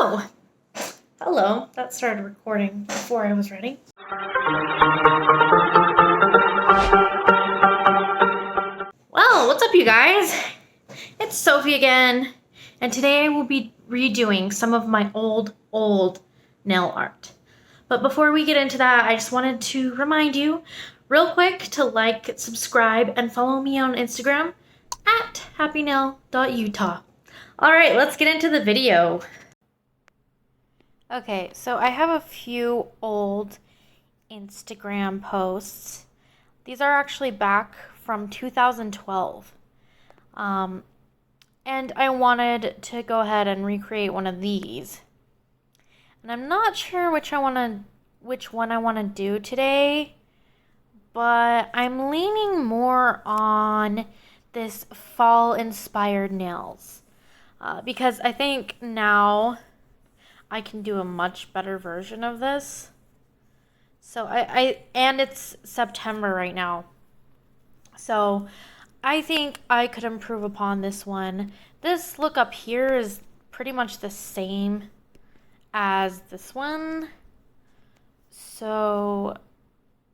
Oh, hello. That started recording before I was ready. Well, what's up, you guys? It's Sophie again, and today I will be redoing some of my old nail art. But before we get into that, I just wanted to remind you real quick to like, subscribe, and follow me on Instagram at happynail.utah. All right, let's get into the video. Okay, so I have a few old Instagram posts. These are actually back from 2012. And I wanted to go ahead and recreate one of these. And I'm not sure which one I want to do today, but I'm leaning more on this fall-inspired nails. Because I think now I can do a much better version of this. So and it's September right now. So I think I could improve upon this one. This look up here is pretty much the same as this one. So,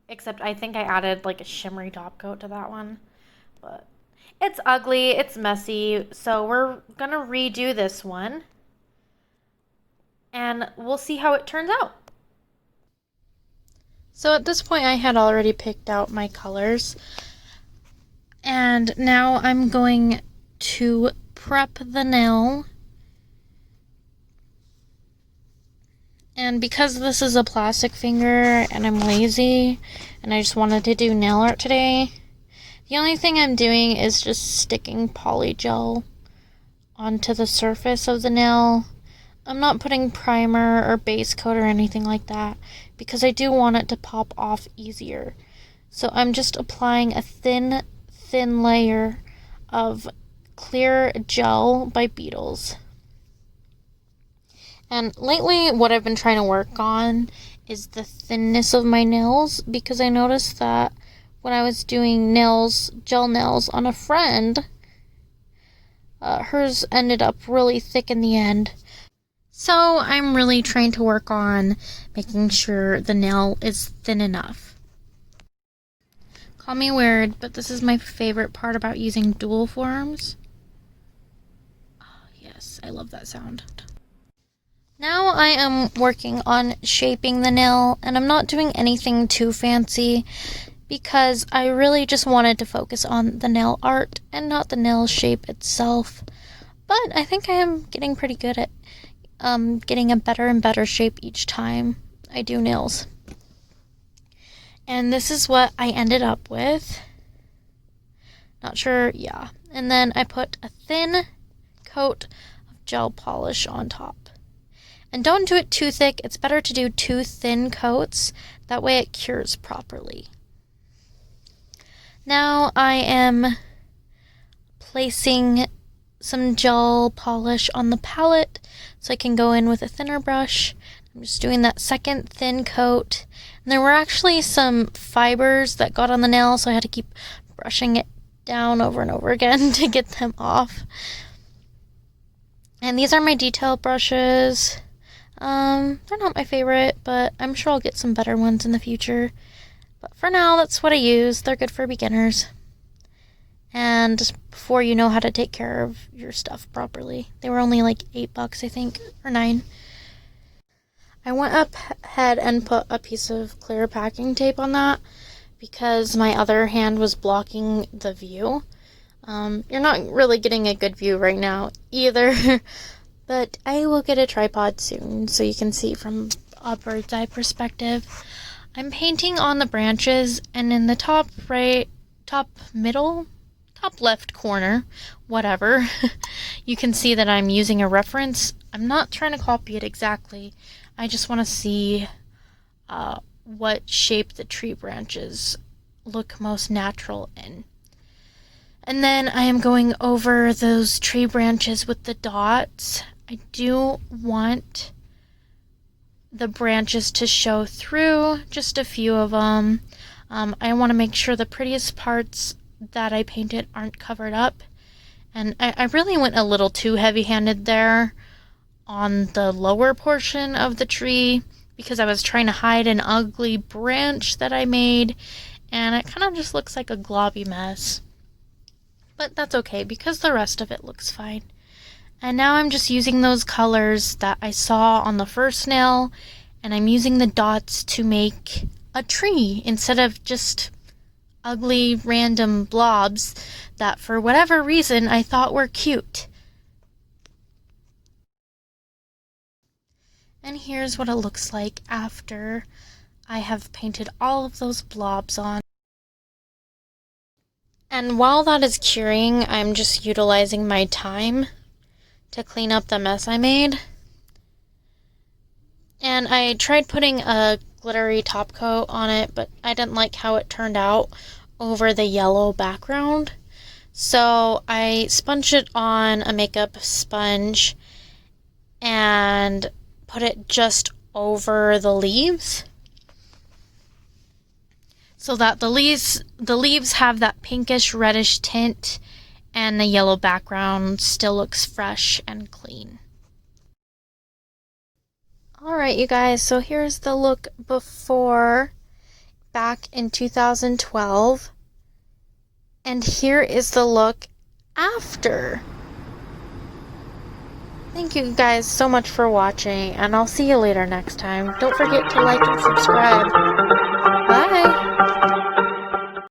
except I think I added like a shimmery top coat to that one. But it's ugly, it's messy. So we're gonna redo this one. And we'll see how it turns out. So at this point I had already picked out my colors. And now I'm going to prep the nail. And because this is a plastic finger and I'm lazy and I just wanted to do nail art today, the only thing I'm doing is just sticking Polygel onto the surface of the nail. I'm not putting primer or base coat or anything like that because I do want it to pop off easier. So I'm just applying a thin layer of clear gel by Beetles. And lately what I've been trying to work on is the thinness of my nails, because I noticed that when I was doing gel nails on a friend, hers ended up really thick in the end. So I'm really trying to work on making sure the nail is thin enough. Call me weird, but this is my favorite part about using dual forms. Oh, yes, I love that sound. Now I am working on shaping the nail, and I'm not doing anything too fancy because I really just wanted to focus on the nail art and not the nail shape itself. But I think I am getting pretty good at getting a better and better shape each time I do nails. And this is what I ended up with. Not sure, yeah. And then I put a thin coat of gel polish on top. And don't do it too thick. It's better to do 2 thin coats. That way it cures properly. Now I am placing some gel polish on the palette so I can go in with a thinner brush. I'm just doing that second thin coat. And there were actually some fibers that got on the nail, so I had to keep brushing it down over and over again to get them off. And these are my detail brushes. They're not my favorite, but I'm sure I'll get some better ones in the future. But for now, that's what I use. They're good for beginners. And just before you know how to take care of your stuff properly. They were only like $8, I think, or $9. I went ahead and put a piece of clear packing tape on that because my other hand was blocking the view. You're not really getting a good view right now either, but I will get a tripod soon so you can see from a bird's eye perspective. I'm painting on the branches, and in the top right, top middle, top left corner, whatever, you can see that I'm using a reference. I'm not trying to copy it exactly. I just want to see what shape the tree branches look most natural in. And then I am going over those tree branches with the dots. I do want the branches to show through, just a few of them. I want to make sure the prettiest parts that I painted aren't covered up. And I really went a little too heavy-handed there on the lower portion of the tree because I was trying to hide an ugly branch that I made, and it kind of just looks like a globby mess. But that's okay because the rest of it looks fine. And now I'm just using those colors that I saw on the first nail, and I'm using the dots to make a tree instead of just ugly random blobs that for whatever reason I thought were cute. And here's what it looks like after I have painted all of those blobs on. And while that is curing, I'm just utilizing my time to clean up the mess I made. And I tried putting a glittery top coat on it, but I didn't like how it turned out over the yellow background. So I sponged it on a makeup sponge and put it just over the leaves so that the leaves have that pinkish reddish tint and the yellow background still looks fresh and clean. Alright, you guys, so here's the look before back in 2012, and here is the look after. Thank you guys so much for watching, and I'll see you later next time. Don't forget to like and subscribe.